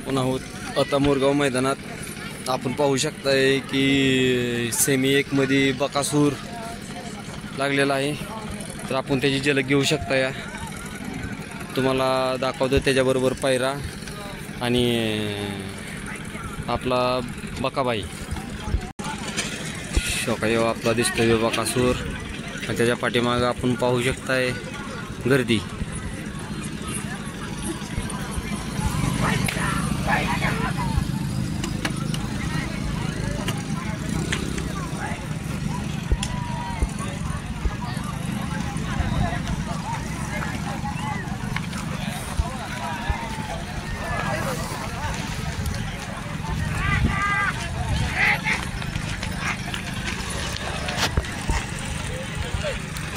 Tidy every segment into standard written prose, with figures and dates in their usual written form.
आपण आहोत आता मोरगाव मैदानात। आपण पाहू शकताय की सेमी 1 मध्ये बकासूर लागलेला आहे, तर आपण त्याची झलक घेऊ शकता। या तुम्हाला दाखवतो त्याच्याबरोबर पायरा आणि आपला बकाबाई शोकायो आपला दिसतोय बकासूर, आणि त्याच्या पाठीमागं आपण पाहू शकताय गर्दी।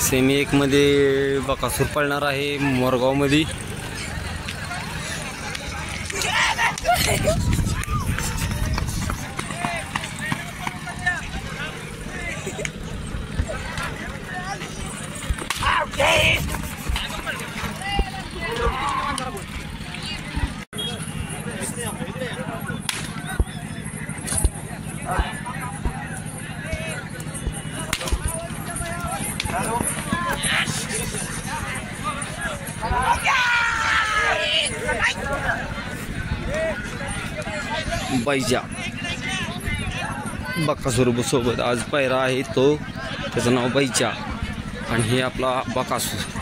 सेमी 1 मध्ये बकासूर पळणार आहे मोरगाव मध्ये। बैजा बकासूर सोबत आज पायरा आहे, तो त्याचं नाव बैजा आणि हे आपला बकासूर।